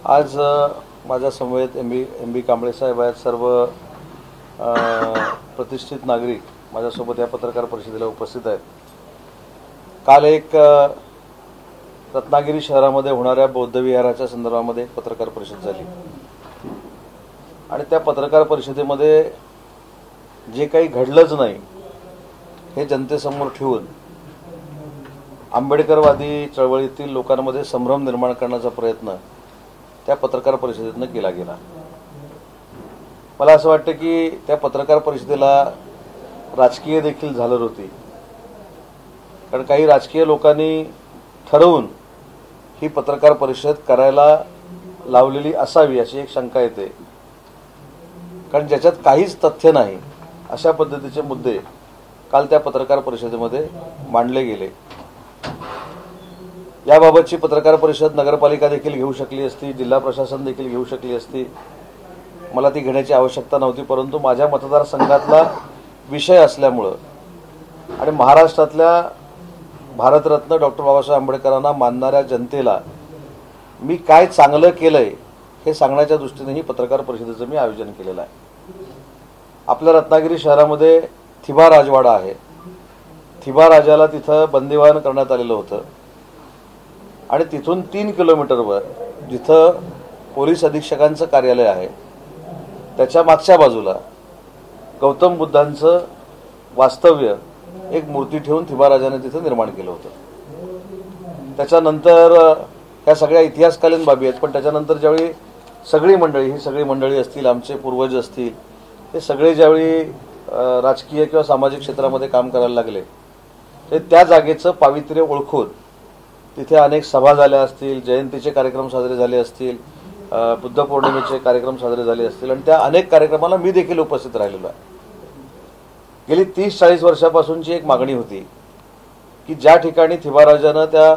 आज माझ्या समवेत एम बी कांबळे साहेब आहेत, सर्व प्रतिष्ठित नागरिक माझ्यासोबत या पत्रकार परिषदेला उपस्थित आहेत। काल एक रत्नागिरी शहरामध्ये होणाऱ्या बौद्ध विहाराच्या संदर्भामध्ये एक पत्रकार परिषद झाली आणि त्या पत्रकार परिषदेमध्ये जे काही घडलंच नाही हे जनतेसमोर ठेवून आंबेडकरवादी चळवळीतील लोकांमध्ये संभ्रम निर्माण करण्याचा प्रयत्न त्या पत्रकार परिषदेतनं केला गेला। मला असं वाटतं की त्या पत्रकार परिषदेला राजकीय देखील झालर होती, कारण काही राजकीय लोकांनी ठरवून ही पत्रकार परिषद करायला लावलेली असावी अशी एक शंका येते, कारण ज्याच्यात काहीच तथ्य नाही अशा पद्धतीचे मुद्दे काल त्या पत्रकार परिषदेमध्ये मांडले गेले। याबाबतची पत्रकार परिषद नगरपालिका देखील घेऊ शकली असती, जिल्हा प्रशासन देखील घेऊ शकली असती, मला ती घेण्याची आवश्यकता नव्हती। परंतु माझ्या मतदारसंघातला विषय असल्यामुळे आणि महाराष्ट्रातल्या भारतरत्न डॉक्टर बाबासाहेब आंबेडकरांना मानणाऱ्या जनतेला मी काय चांगलं केलंय हे सांगण्याच्या दृष्टीने ही पत्रकार परिषदेचं मी आयोजन केलेलं आहे। आपल्या रत्नागिरी शहरामध्ये थिबा राजवाडा आहे। थिबा राजाला तिथं बंदिवान करण्यात आलेलं होतं आणि तिथून 3 किलोमीटरवर जिथं पोलीस अधीक्षकांचं कार्यालय आहे त्याच्या मागच्या बाजूला गौतम बुद्धांचं वास्तव्य एक मूर्ती ठेवून थिबा राजाने तिथं निर्माण केलं होतं। त्याच्यानंतर ह्या सगळ्या इतिहासकालीन बाबी आहेत, पण त्याच्यानंतर ज्यावेळी सगळी मंडळी ही सगळी मंडळी असतील, आमचे पूर्वज असतील, हे सगळे ज्यावेळी राजकीय किंवा सामाजिक क्षेत्रामध्ये काम करायला लागले ते त्या जागेचं पावित्र्य ओळखून तिथे अनेक सभा झाल्या असतील, जयंतीचे कार्यक्रम साजरे झाले असतील, बुद्ध पौर्णिमेचे कार्यक्रम साजरे झाले असतील आणि त्या अनेक कार्यक्रमाला मी देखील उपस्थित राहिलेलो आहे। गेली 30-40 वर्षापासूनची एक मागणी होती की ज्या ठिकाणी थिबा राजानं त्या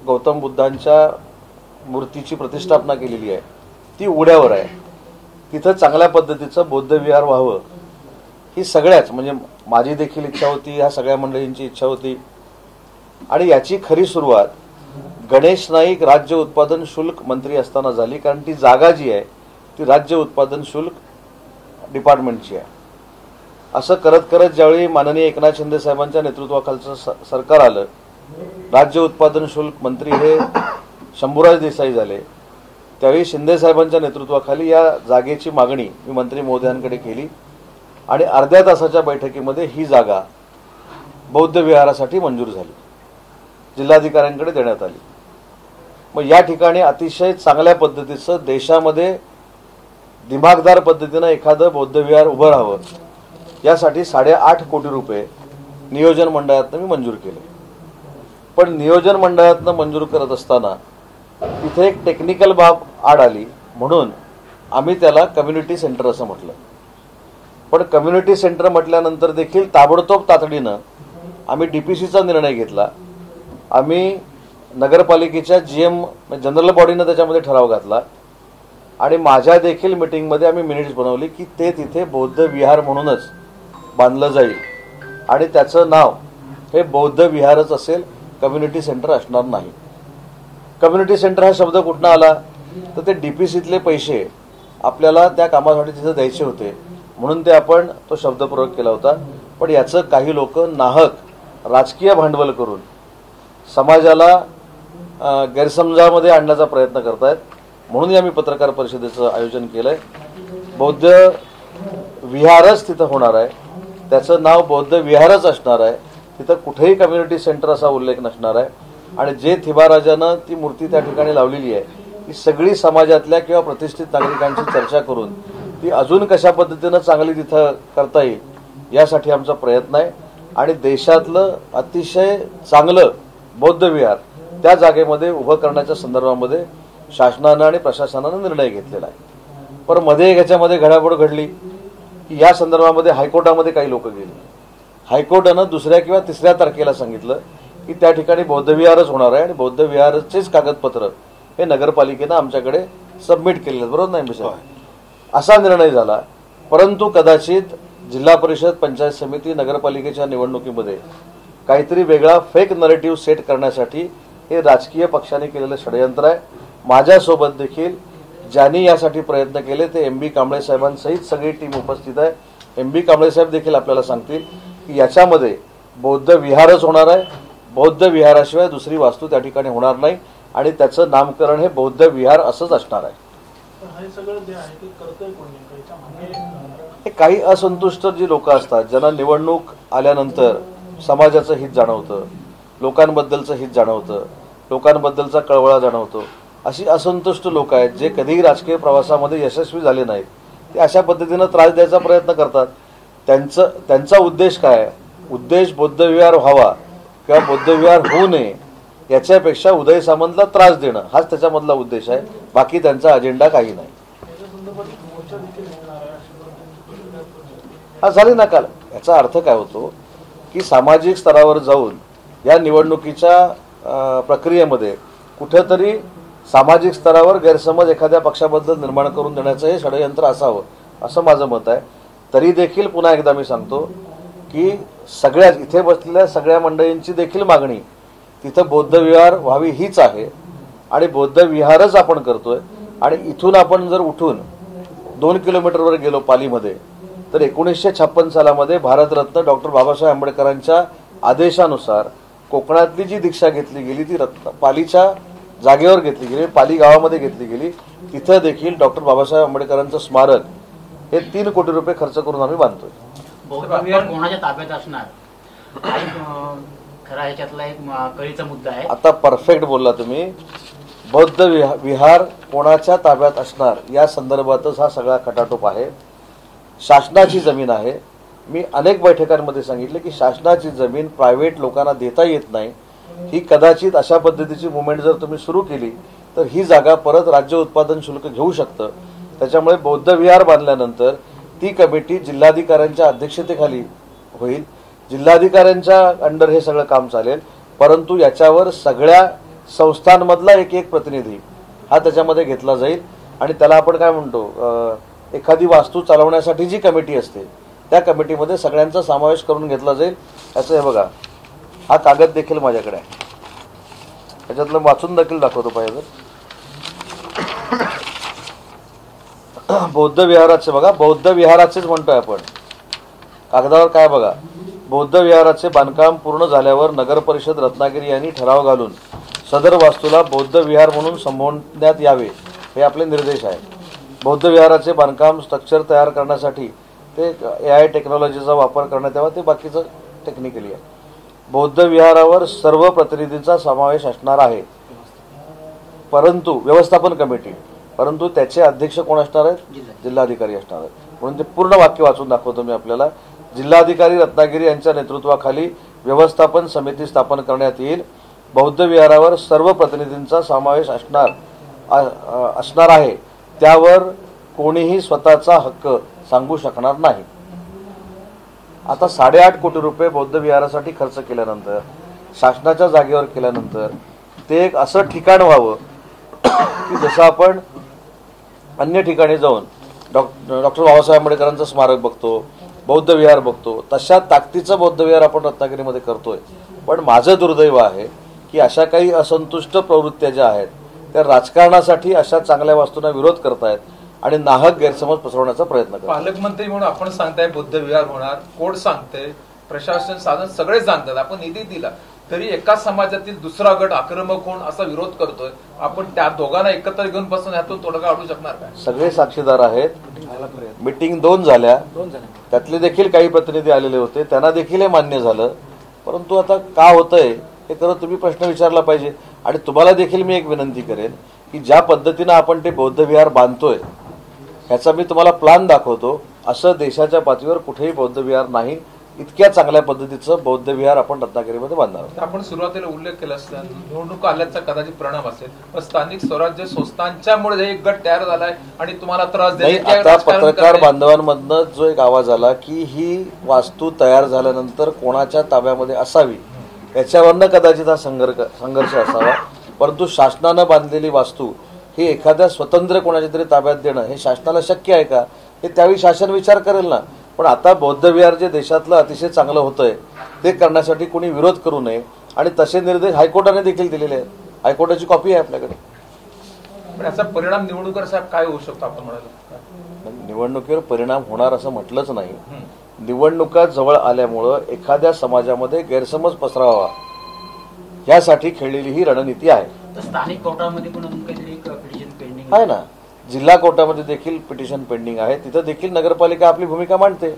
गौतम बुद्धांच्या मूर्तीची प्रतिष्ठापना केलेली आहे ती उघड्यावर आहे, तिथं चांगल्या पद्धतीचं बौद्ध विहार व्हावं ही सगळ्याच म्हणजे माझी देखील इच्छा होती, ह्या सगळ्या मंडळींची इच्छा होती। आणि याची खरी सुरुवात गणेश नाईक राज्य उत्पादन शुल्क मंत्री असताना झाली, कारण ती जागा जी आहे ती राज्य उत्पादन शुल्क डिपार्टमेंटची आहे। असं करत करत ज्यावेळी माननीय एकनाथ शिंदे साहेबांच्या नेतृत्वाखालचं सरकार आलं, राज्य उत्पादन शुल्क मंत्री हे शंभूराज देसाई झाले, त्यावेळी शिंदे साहेबांच्या नेतृत्वाखाली या जागेची मागणी मी मंत्री महोदयांकडे केली आणि अर्ध्या तासाच्या बैठकीमध्ये ही जागा बौद्ध विहारासाठी मंजूर झाली, जिल्हाधिकाऱ्यांकडे देण्यात आली। मग या ठिकाणी अतिशय चांगल्या पद्धतीचं देशामध्ये दिमागदार पद्धतीनं एखादं बौद्ध विहार उभं राहावं यासाठी 8.5 कोटी रुपये नियोजन मंडळातनं मी मंजूर केले। पण नियोजन मंडळातनं मंजूर करत असताना तिथे एक टेक्निकल बाब आड आली म्हणून आम्ही त्याला कम्युनिटी सेंटर असं म्हटलं। पण कम्युनिटी सेंटर म्हटल्यानंतर देखील ताबडतोब तातडीनं आम्ही डीपीसीचा निर्णय घेतला। आम्ही नगरपालिकेच्या जीएम जनरल बॉडीनं त्याच्यामध्ये ठराव घातला आणि माझ्या देखील मीटिंगमध्ये आम्ही मिनिट्स बनवली की ते तिथे बौद्ध विहार म्हणूनच बांधलं जाईल आणि त्याचं नाव हे बौद्ध विहारच असेल, कम्युनिटी सेंटर असणार नाही। कम्युनिटी सेंटर हा शब्द कुठनं आला तर ते डीपीसीतले पैसे आपल्याला त्या कामासाठी तिथे द्यायचे होते म्हणून ते आपण तो शब्द प्रयोग केला होता। पण याचं काही लोक नाहक राजकीय भांडवल करून समाजाला गैरसमजामध्ये आणण्याचा प्रयत्न करतायत, म्हणून आम्ही पत्रकार परिषदेचं आयोजन केलंय। बौद्ध विहारच तिथं होणार आहे, त्याचं नाव बौद्ध विहारच असणार आहे, तिथं कुठेही कम्युनिटी सेंटर असा उल्लेख नसणार आहे। आणि जे थिबा राजानं ती मूर्ती त्या ठिकाणी लावलेली आहे ती सगळी समाजातल्या किंवा प्रतिष्ठित नागरिकांची चर्चा करून ती अजून कशा पद्धतीनं चांगली तिथं करता येईल यासाठी आमचा प्रयत्न आहे आणि देशातलं अतिशय चांगलं बौद्ध विहार त्या जागेमध्ये उभं करण्याच्या संदर्भामध्ये शासनानं आणि प्रशासनानं निर्णय घेतलेला आहे। पण मध्ये ह्याच्यामध्ये घडामोड घडली की या संदर्भामध्ये हायकोर्टामध्ये काही लोक गेली। हायकोर्टानं 2 किंवा 3 तारखेला सांगितलं की त्या ठिकाणी बौद्ध विहारच होणार आहे आणि बौद्ध विहाराचेच कागदपत्र हे नगरपालिकेनं आमच्याकडे सबमिट केलेलं, बरोबर नाही विषय असा निर्णय झाला। परंतु कदाचित जिल्हा परिषद, पंचायत समिती, नगरपालिकेच्या निवडणुकीमध्ये काहीतरी वेगळा फेक नरेटिव्ह सेट करण्यासाठी हे राजकीय पक्षाने केलेलं षडयंत्र आहे। माझ्यासोबत देखील ज्यांनी यासाठी प्रयत्न केले ते MB कांबळे साहेबांसहित सगळी टीम उपस्थित आहे. MB कांबळे साहेब देखील आपल्याला सांगतील की याच्यामध्ये बौद्ध विहारच होणार आहे. बौद्ध विहाराशिवाय दुसरी वास्तू त्या ठिकाणी होणार नाही आणि त्याचं नामकरण हे बौद्ध विहार असंच असणार आहे. हे काही असंतुष्ट जी लोक असतात, ज्यांना निवडणूक आल्यानंतर समाजाचं हित जाणवतं, लोकांबद्दलचं हित जाणवतं, लोकांबद्दलचा कळवळा जाणवतो, अशी असंतुष्ट लोक आहेत जे कधीही राजकीय प्रवासामध्ये यशस्वी झाले नाहीत, ते अशा पद्धतीनं त्रास द्यायचा प्रयत्न करतात. त्यांचा उद्देश काय आहे? उद्देश बौद्ध विहार व्हावा किंवा बौद्ध विहार होऊ नये याच्यापेक्षा उदय सामंतला त्रास देणं हाच त्याच्यामधला उद्देश आहे. बाकी त्यांचा अजेंडा काही नाही. हा झाले ना काल. याचा अर्थ काय होतो की सामाजिक स्तरावर जाऊन या निवडणुकीच्या प्रक्रियेमध्ये कुठेतरी सामाजिक स्तरावर गैरसमज एखाद्या पक्षाबद्दल निर्माण करून देण्याचं हे षडयंत्र असावं असं माझं मत आहे. तरी देखील पुन्हा एकदा मी सांगतो की सगळ्या इथे बसलेल्या सगळ्या मंडळींची देखील मागणी तिथं बौद्ध विहार व्हावी हीच आहे आणि बौद्ध विहारच आपण करतोय. आणि इथून आपण जर उठून 2 किलोमीटरवर गेलो पालीमध्ये तर 1956 सालामध्ये भारतरत्न डॉक्टर बाबासाहेब आंबेडकरांच्या आदेशानुसार कोकणातली जी दीक्षा घेतली गेली ती पालीच्या जागेवर घेतली गेली, पाली गावामध्ये घेतली गेली. तिथं देखील डॉक्टर बाबासाहेब आंबेडकरांचं स्मारक हे 3 कोटी रुपये खर्च करून आम्ही बांधतोय. बौद्ध विहार कोणाच्या ताब्यात असणार खरा ह्याच्यातला एक कळीचा मुद्दा आहे. आता परफेक्ट बोलला तुम्ही. बौद्ध विहार कोणाच्या ताब्यात असणार या संदर्भातच हा सगळा खटाटोप आहे. शासनाची जमीन आहे. मी अनेक बैठकांमध्ये सांगितले की शासनाची जमीन प्रायव्हेट लोकांना देता येत नाही. ही कदाचित अशा पद्धतीची मुवमेंट जर तुम्ही सुरू केली तर ही जागा परत राज्य उत्पादन शुल्क घेऊ शकतं. त्याच्यामुळे बौद्ध विहार बांधल्यानंतर ती कमिटी जिल्हाधिकाऱ्यांच्या अध्यक्षतेखाली होईल. जिल्हाधिकाऱ्यांच्या अंडर हे सगळं काम चालेल. परंतु याच्यावर सगळ्या संस्थांमधला एक प्रतिनिधी हा त्याच्यामध्ये घेतला जाईल आणि त्याला आपण काय म्हणतो, एखादी वास्तू चालवण्यासाठी जी कमिटी असते त्या कमिटीमध्ये सगळ्यांचा समावेश करून घेतला जाईल. असं हे बघा, हा कागद देखील माझ्याकडे आहे. त्याच्यातलं वाचून देखील दाखवतो पाहिजे. बौद्ध विहाराचे बघा, बौद्ध विहाराचेच म्हणतोय आपण. कागदावर काय बघा, बौद्ध विहाराचे बांधकाम पूर्ण झाल्यावर नगर परिषद रत्नागिरी यांनी ठराव घालून सदर वास्तूला बौद्ध विहार म्हणून संबोधण्यात यावे हे आपले निर्देश आहेत. बौद्ध विहाराचे बांधकाम स्ट्रक्चर तयार करण्यासाठी ते AI टेक्नॉलॉजीचा वापर करण्यात यावा, ते बाकीचं टेक्निकली आहे. बौद्ध विहारावर सर्व प्रतिनिधींचा समावेश असणार आहे, परंतु व्यवस्थापन कमिटी, परंतु त्याचे अध्यक्ष कोण असणार आहेत? जिल्हाधिकारी असणार आहेत. म्हणून ते पूर्ण वाक्य वाचून दाखवतो मी आपल्याला. जिल्हाधिकारी रत्नागिरी यांच्या नेतृत्वाखाली व्यवस्थापन समिती स्थापन करण्यात येईल. बौद्ध विहारावर सर्व प्रतिनिधींचा समावेश असणार आहे. त्यावर कोणीही स्वतःचा हक्क सांगू शकणार नाही. आता 8.5 कोटी रुपये बौद्ध विहारासाठी खर्च केल्यानंतर, शासनाच्या जागेवर केल्यानंतर ते एक असं ठिकाण व्हावं की जसं आपण अन्य ठिकाणी जाऊन डॉक्टर बाबासाहेब आंबेडकरांचं स्मारक बघतो, बौद्ध विहार बघतो, तशा ताकदीचं बौद्ध विहार आपण रत्नागिरीमध्ये करतोय. पण माझं दुर्दैव आहे की अशा काही असंतुष्ट प्रवृत्त्या ज्या आहेत त्या राजकारणासाठी अशा चांगल्या वास्तूंना विरोध करतायत आणि नाहक गैरसमज पसरवण्याचा प्रयत्न करतात. पालकमंत्री म्हणून आपण सांगताय बौद्ध विहार होणार, कोर्ट सांगते, प्रशासन साधन सगळे सांगतात, आपण निधी दिला तरी एका समाजातील दुसरा गट आक्रमक होऊन असा विरोध करतोय. आपण त्या दोघांना एकत्र घेऊन बसून यातून तोडगा काढू शकणार काय? सगळे साक्षीदार आहेत. मीटिंग 2 झाल्या, त्यातले देखील काही प्रतिनिधी आलेले होते, त्यांना देखील हे मान्य झालं. परंतु आता का होतंय हे खरं तुम्ही प्रश्न विचारला पाहिजे. आणि तुम्हाला देखील मी एक विनंती करेन की ज्या पद्धतीनं आपण ते बौद्ध विहार बांधतोय ह्याचा मी तुम्हाला प्लॅन दाखवतो. असं देशाच्या पातळीवर कुठेही बौद्ध विहार नाही. इतक्या चांगल्या पद्धतीचं बौद्ध विहार आपण रत्नागिरीमध्ये बांधणार आहोत. आपण सुरुवातीला उल्लेख केला असता निवडणूक आल्याचा कदाचित परिणाम असेल, पण स्थानिक स्वराज्य संस्थांच्यामुळे एक गट तयार झालाय आणि तुम्हाला त्रास नाही. आता पत्रकार बांधवांमधनं जो एक आवाज आला की ही वास्तू तयार झाल्यानंतर कोणाच्या ताब्यामध्ये असावी याच्यावरनं कदाचित हा संघर्ष असावा. परंतु शासनानं बांधलेली वास्तू ही एखाद्या स्वतंत्र कोणाच्या तरी ताब्यात देणं हे शासनाला शक्य आहे का हे त्यावेळी शासन विचार करेल ना. पण आता बौद्ध विहार जे देशातलं अतिशय चांगलं होतंय ते करण्यासाठी कोणी विरोध करू नये आणि तसे निर्देश हायकोर्टाने देखील दिलेले आहेत. हायकोर्टाची कॉपी आहे आपल्याकडे. पण याचा परिणाम निवडणुकीवर साहेब काय होऊ शकतो आपण म्हणालो? निवडणुकीवर परिणाम होणार असं म्हटलंच नाही. निवडणुका जवळ आल्यामुळं एखाद्या समाजामध्ये गैरसमज पसरावा यासाठी खेळलेली ही रणनीती आहे. तर स्थानिक कोर्टामध्ये पण अजून काहीतरी पिटिशन पेंडिंग आहे ना, जिल्हा कोर्टामध्ये देखील पिटिशन पेंडिंग आहे. तिथं देखील नगरपालिका आपली भूमिका मांडते.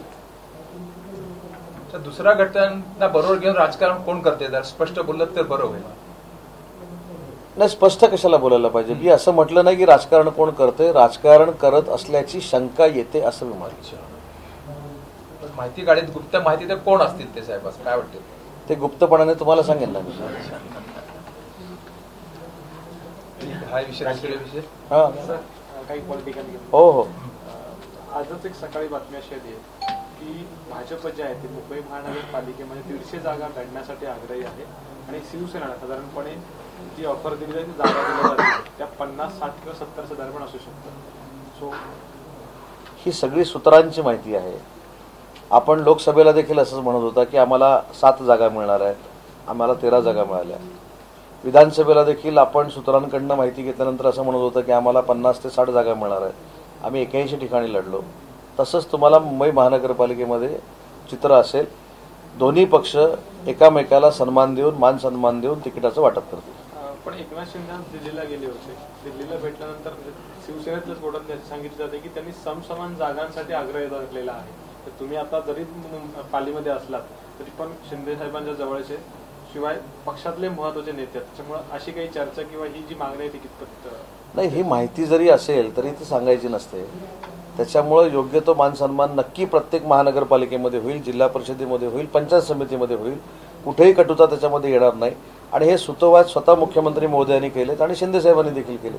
दुसऱ्या घटनांना बरोबर घेऊन राजकारण कोण करते? जर स्पष्ट बोललं तर बरं होईल. नाही, स्पष्ट कशाला बोलायला पाहिजे? मी असं म्हटलं नाही की राजकारण कोण करते. राजकारण करत असल्याची शंका येते असं मी म्हटलं. माहिती गाडीत गुप्त माहिती तर कोण असतील ते साहेब, असं काय वाटतं? ते गुप्तपणाने तुम्हाला सांगेन ना मी. हा विषय विषय हा, काही पॉलिटिकल हो हो. आजच एक सकाळी बातमी अशी आली आहे की भाजप जे आहे ते मुंबई महानगरपालिकेमध्ये 150 जागा लढण्यासाठी आग्रही आहे आणि शिवसेना साधारणपणे जी ऑफर दिली जाते जागा दिल्या जाते त्या 50, 60 किंवा 70 दरम्यान असू शकतात. सो ही सगळी सूत्रांची माहिती आहे. आपण लोकसभेला देखील असंच म्हणत होता की आम्हाला 7 जागा मिळणार आहेत, आम्हाला 13 जागा मिळाल्या. विधानसभेला देखील आपण सूत्रांकडनं माहिती घेतल्यानंतर असं म्हणत होतं की आम्हाला 50 ते 60 जागा मिळणार आहेत. आम्ही 81 ठिकाणी लढलो. तसंच तुम्हाला मुंबई महानगरपालिकेमध्ये चित्र असेल. दोन्ही पक्ष एकामेकाला सन्मान देऊन, मान सन्मान देऊन तिकिटाचं वाटप करतील. पण एकनाथ शिंदे दिल्लीला गेले होते. दिल्लीला भेटल्यानंतर शिवसेनेतल्याच कोर्टात सांगितलं जाते की त्यांनी समसमान जागांसाठी आग्रह धरलेला आहे. तर तुम्ही आता जरी पालीमध्ये असलात तरी पण शिंदे साहेबांच्या जवळचे, शिवाय पक्षातले महत्वाचे नेते आहेत. त्याच्यामुळे अशी काही चर्चा किंवा ही जी मागणी आहे ती कितपत नाही, ही माहिती जरी असेल तरी ती सांगायची नसते. त्याच्यामुळे योग्य तो मान सन्मान नक्की प्रत्येक महानगरपालिकेमध्ये होईल, जिल्हा परिषदेमध्ये होईल, पंचायत समितीमध्ये होईल. कुठेही कटुता त्याच्यामध्ये येणार नाही. आणि हे सुतोवाद स्वतः मुख्यमंत्री महोदयांनी केलेत आणि शिंदे साहेबांनी देखील केले.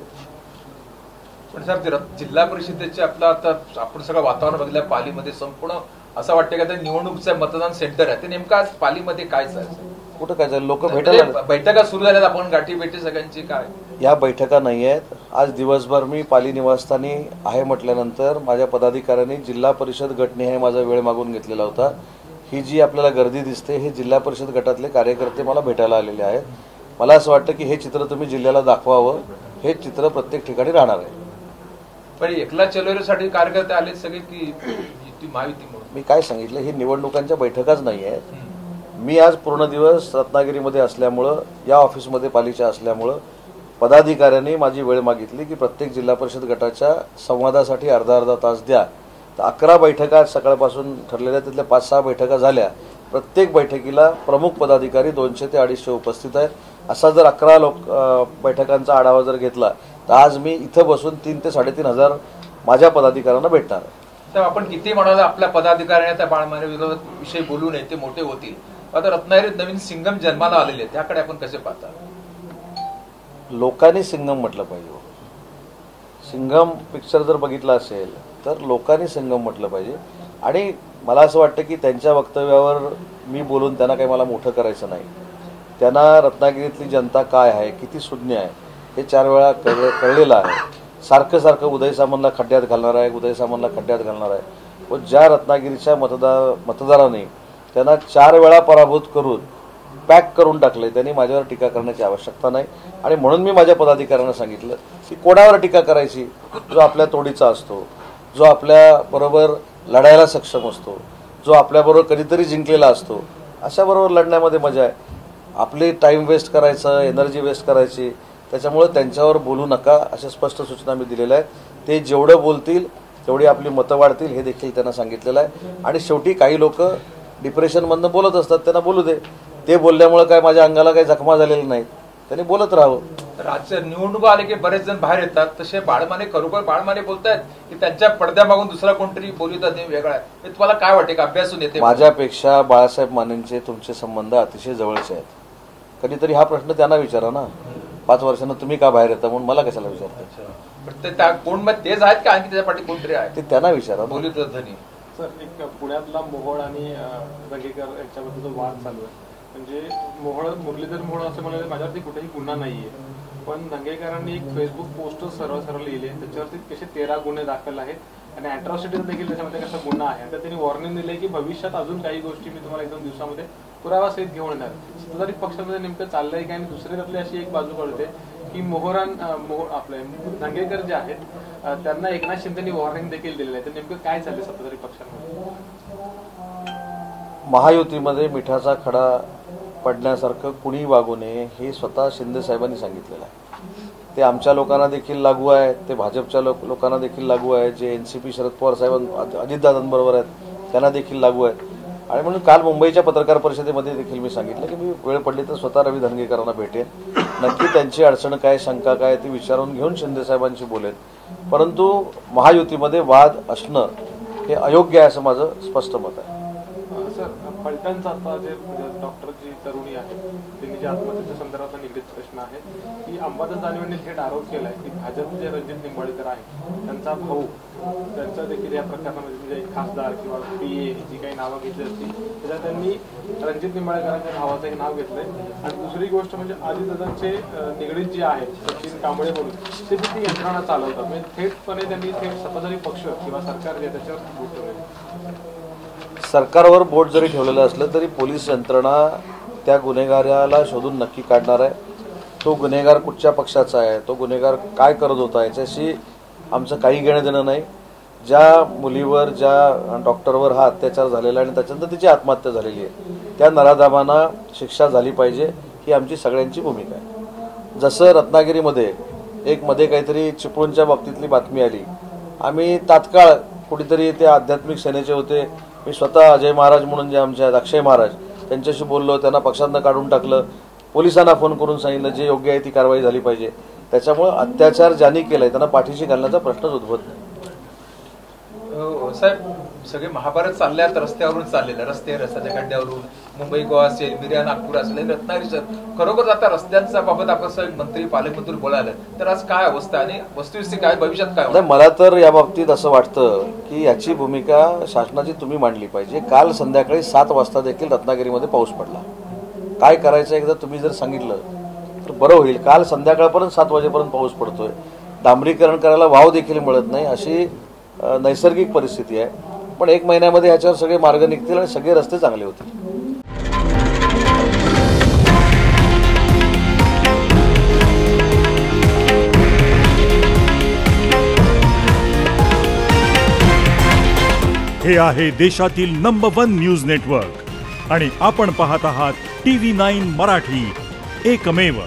पण साहेब जिल्हा परिषदेचे आपलं आता आपण सगळं वातावरण बघितलं पालीमध्ये संपूर्ण असं वाटतं का ते निवडणुकीचं मतदान सेंटर आहे. ते नेमकं आज पालीमध्ये काय चालतं? कुठं काय झालं? लोक भेटायला बैठका सुरू झाल्यात, आपण गाठी भेटी सगळ्यांची काय? या बैठका नाही आहेत. आज दिवसभर मी पाली निवासस्थानी आहे म्हटल्यानंतर माझ्या पदाधिकाऱ्यांनी जिल्हा परिषद गटनिहाय माझा वेळ मागून घेतलेला होता. ही जी आपल्याला गर्दी दिसते हे जिल्हा परिषद गटातले कार्यकर्ते मला भेटायला आलेले आहेत. मला असं वाटतं की हे चित्र तुम्ही जिल्ह्याला दाखवावं. हे चित्र प्रत्येक ठिकाणी राहणार आहे. पण एकला चलोरीसाठी कार्यकर्ते आले सगळे की महायुती म्हणून? मी काय सांगितलं, ही निवडणुकांच्या बैठकाच नाही आहेत. मी आज पूर्ण दिवस रत्नागिरीमध्ये असल्यामुळं, या ऑफिसमध्ये पालिका असल्यामुळं पदाधिकाऱ्यांनी माझी वेळ मागितली की प्रत्येक जिल्हा परिषद गटाच्या संवादासाठी अर्धा तास द्या. तर 11 बैठका सकाळपासून ठरलेल्या, त्यातल्या 5-6 बैठका झाल्या. प्रत्येक बैठकीला प्रमुख पदाधिकारी 200 ते 250 उपस्थित आहेत. असा जर 11 बैठकांचा आढावा जर घेतला तर आज मी इथं बसून 3 ते 3,500 माझ्या पदाधिकाऱ्यांना भेटणार. तर आपण किती म्हणाला आपल्या पदाधिकाऱ्यांना त्या बाळमारे विषयी बोलू नये, ते मोठे होतील. आता रत्नागिरीत नवीन सिंगम जन्माला आलेले, त्याकडे आपण कसे पाहता? लोकांनी सिंगम म्हटलं पाहिजे. सिंगम पिक्चर जर बघितला असेल तर लोकांनी सिंगम म्हटलं पाहिजे. आणि मला असं वाटतं की त्यांच्या वक्तव्यावर मी बोलून त्यांना काही मला मोठं करायचं नाही. त्यांना रत्नागिरीतली जनता काय आहे, किती सुज्ञ आहे हे 4 वेळा कळलेलं आहे. सारखं उदय सामंतला खड्ड्यात घालणार आहे, उदय सामंतला खड्ड्यात घालणार आहे. व ज्या रत्नागिरीच्या मतदारांनी त्यांना 4 वेळा पराभूत करून पॅक करून टाकले, त्यांनी माझ्यावर टीका करण्याची आवश्यकता नाही. आणि म्हणून मी माझ्या पदाधिकाऱ्यांना सांगितलं की कोणावर टीका करायची? जो आपल्या तोडीचा असतो, जो आपल्या बरोबर लढायला सक्षम असतो, जो आपल्याबरोबर कधीतरी जिंकलेला असतो, अशाबरोबर लढण्यामध्ये मजा आहे. आपली टाईम वेस्ट करायचं, एनर्जी वेस्ट करायची, त्याच्यामुळे त्यांच्यावर बोलू नका अशा स्पष्ट सूचना मी दिलेल्या आहेत. ते जेवढं बोलतील तेवढी आपली मतं वाढतील हे देखील त्यांना सांगितलेलं आहे. आणि शेवटी काही लोक डिप्रेशनमधनं बोलत असतात, त्यांना बोलू दे. ते बोलल्यामुळे काय माझ्या अंगाला काही जखमा झालेल्या नाहीत, त्यांनी बोलत राहावं. राज्य निवडणूक आले की बरेच जण बाहेर येतात, तसे बाळमाने खरोखर बाळमाने बोलतायत की त्यांच्या पडद्यामागून दुसरा कोणतरी बोलतात हे वेगळा आहे? हे तुम्हाला काय वाटते का अभ्यासून येते? माझ्यापेक्षा बाळासाहेब मानेंचे तुमचे संबंध अतिशय जवळचे आहेत. कधीतरी हा प्रश्न त्यांना विचारा ना. 5 वर्षांना तुम्ही का बाहेर येता म्हणून मला कशाला विचारता? कोण मग तेच आहेत का आणखी त्याच्यापाठी कोणतरी आहे ते त्यांना विचारा. बोलित धनी सर, एक पुण्यातला मोहोळ आणि दंगेकर यांच्याबद्दल जो वाद चालू आहे, म्हणजे मुरलीधर मोहोळ असं म्हणाले माझ्यावरती कुठेही गुन्हा नाहीये, पण दंगेकरांनी एक फेसबुक पोस्ट सरळ लिहिले, त्याच्यावरती कसे 13 गुन्हे दाखल आहेत आणि अॅट्रॉसिटीचा देखील त्याच्यामध्ये कसा गुन्हा आहे. तर त्यांनी वॉर्निंग दिले की भविष्यात अजून काही गोष्टी मी तुम्हाला 1-2 दिवसामध्ये पुरावा सहित घेऊन येणार. सत्ताधारी पक्षामध्ये नेमकं चाललंय काय? आणि दुसरी त्यातली अशी एक बाजू कळते की आपले दंगेकर जे आहेत त्यांना एकनाथ शिंदेनी वॉर्निंग देखील दिलेलं आहे. तर नेमकं काय चाललंय सत्ताधारी पक्षांमध्ये? महायुतीमध्ये मिठाचा खडा पडण्यासारखं कुणी वागू नये हे स्वतः शिंदे साहेबांनी सांगितलेलं आहे. ते आमच्या लोकांना देखील लागू आहे, ते भाजपच्या लोकांना देखील लागू आहे, जे एनसीपी शरद पवार साहेब अजितदादांबरोबर आहेत त्यांना देखील लागू आहे. आणि म्हणून काल मुंबईच्या पत्रकार परिषदेमध्ये देखील मी सांगितलं की मी वेळ पडली तर स्वतः रवी धंगेकरांना भेटेन, नक्की त्यांची अडचण काय, शंका काय ती विचारून घेऊन शिंदे साहेबांशी बोलेन. परंतु महायुतीमध्ये वाद असणं हे अयोग्य आहे असं माझं स्पष्ट मत आहे. सर, पलटणचा आता जे डॉक्टर जी तरुणी आहे त्यांनी जे आत्महत्येच्या संदर्भात निगडीत प्रश्न आहे की अंबादास दानवेंनी थेट आरोप केलाय की भाजपचे रणजित निंबाळकर आहेत त्यांचा भाऊ त्यांचा देखील या प्रकरणामध्ये म्हणजे एक खासदार किंवा PA जी काही नावं घेतली असती त्याच्यात त्यांनी रणजित निंबाळकरांच्या भावाचं एक नाव घेतलंय. आणि दुसरी गोष्ट म्हणजे अजितदादांचे निगडीत जे आहेत सचिन कांबळे म्हणून ते देखील यंत्रणा चालवतात. म्हणजे थेटपणे त्यांनी थेट सत्ताधारी पक्ष किंवा सरकार जे त्याच्यावर बोट ठेवले. सरकारवर बोट जरी ठेवलेलं असलं तरी पोलीस यंत्रणा त्या गुन्हेगाराला शोधून नक्की काढणार आहे. तो गुन्हेगार कुठच्या पक्षाचा आहे, तो गुन्हेगार काय करत होता याच्याशी आमचं काही घेणं देणं नाही. ज्या मुलीवर ज्या डॉक्टरवर हा अत्याचार झालेला आहे आणि त्याच्यानंतर तिची आत्महत्या झालेली आहे त्या नराधमांना शिक्षा झाली पाहिजे ही आमची सगळ्यांची भूमिका आहे. जसं रत्नागिरीमध्ये मध्ये काहीतरी चिपळूणच्या बाबतीतली बातमी आली, आम्ही तात्काळ कुठेतरी ते आध्यात्मिक सेनेचे होते, मी स्वतः अजय महाराज म्हणून जे आमचे आहेत अक्षय महाराज त्यांच्याशी बोललो, त्यांना पक्षांना काढून टाकलं, पोलिसांना फोन करून सांगितलं जे योग्य आहे ती कारवाई झाली पाहिजे. त्याच्यामुळे अत्याचार ज्यांनी केलाय त्यांना पाठीशी घालण्याचा प्रश्नच उद्भवत नाही. साहेब, सगळे महाभारत चालल्यात रस्त्यावरून चाललेलं, रस्त्याच्या खड्ड्यावरून मुंबई गोवा असेल, मिर्या नागपूर असेल, रत्नागिरी सर खरोखर आता रस्त्यांच्या बाबत आपण मंत्री पालकमंत्री बोलायला तर आज काय अवस्था आणि वस्तुस्थिती काय, भविष्यात काय? मला तर या बाबतीत असं वाटतं की याची भूमिका शासनाची तुम्ही मांडली पाहिजे. काल संध्याकाळी 7 वाजता देखील रत्नागिरीमध्ये पाऊस पडला. काय करायचं एकदा तुम्ही जर सांगितलं तर बरं होईल. काल संध्याकाळपर्यंत 7 वाजेपर्यंत पाऊस पडतोय, डांबरीकरण करायला वाव देखील मिळत नाही, अशी नैसर्गिक परिस्थिती आहे. पण 1 महिन्यामध्ये याच्यावर सगळे मार्ग निघतील आणि सगळे रस्ते चांगले होतील. हे आहे देशातील नंबर 1 न्यूज नेटवर्क आणि आपण पाहत आहात TV9 मराठी, एकमेव.